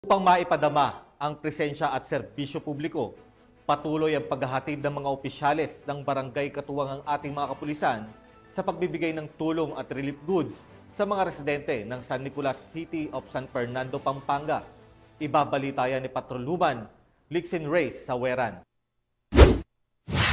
Upang maipadama ang presensya at serbisyo publiko, patuloy ang paghahatid ng mga opisyales ng barangay katuwang ang ating mga kapulisan sa pagbibigay ng tulong at relief goods sa mga residente ng San Nicolas City of San Fernando, Pampanga. Ibabalita yan ni Patroluman Lixin Reyes sa Weran.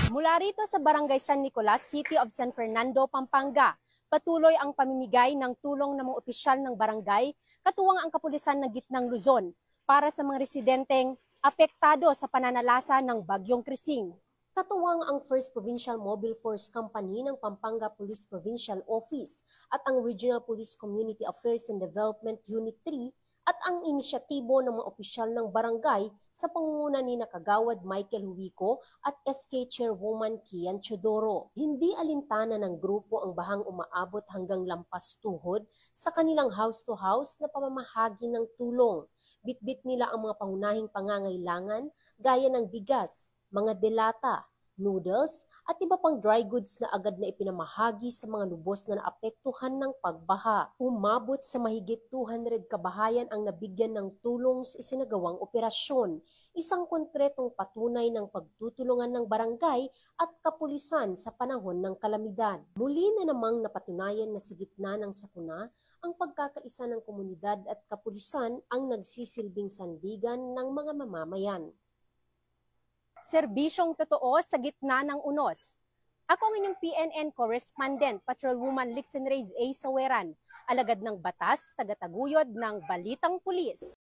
Mula rito sa Barangay San Nicolas, City of San Fernando, Pampanga, patuloy ang pamimigay ng tulong ng mga opisyal ng barangay katuwang ang kapulisan ng Gitnang Luzon para sa mga residenteng apektado sa pananalasa ng Bagyong Krising. Katuwang ang First Provincial Mobile Force Company ng Pampanga Police Provincial Office at ang Regional Police Community Affairs and Development Unit 3 at ang inisyatibo ng mga opisyal ng barangay sa pangunguna ni Kagawad Michael Huico at SK Chairwoman Kian Chodoro. Hindi alintana ng grupo ang bahang umaabot hanggang lampas tuhod sa kanilang house-to-house na pamamahagi ng tulong. Bitbit nila ang mga pangunahing pangangailangan gaya ng bigas, mga delata, noodles at iba pang dry goods na agad na ipinamahagi sa mga lubos na naapektuhan ng pagbaha. Umabot sa mahigit 200 kabahayan ang nabigyan ng tulong sa isinagawang operasyon, isang konkretong patunay ng pagtutulungan ng barangay at kapulisan sa panahon ng kalamidad. Muli na namang napatunayan na sa gitna ng sakuna, ang pagkakaisa ng komunidad at kapulisan ang nagsisilbing sandigan ng mga mamamayan. Serbisyong totoo sa gitna ng unos. Ako ang inyong PNN correspondent, Patrolwoman Lixin Reyes A. Saweran, alagad ng batas, tagataguyod ng Balitang Pulis.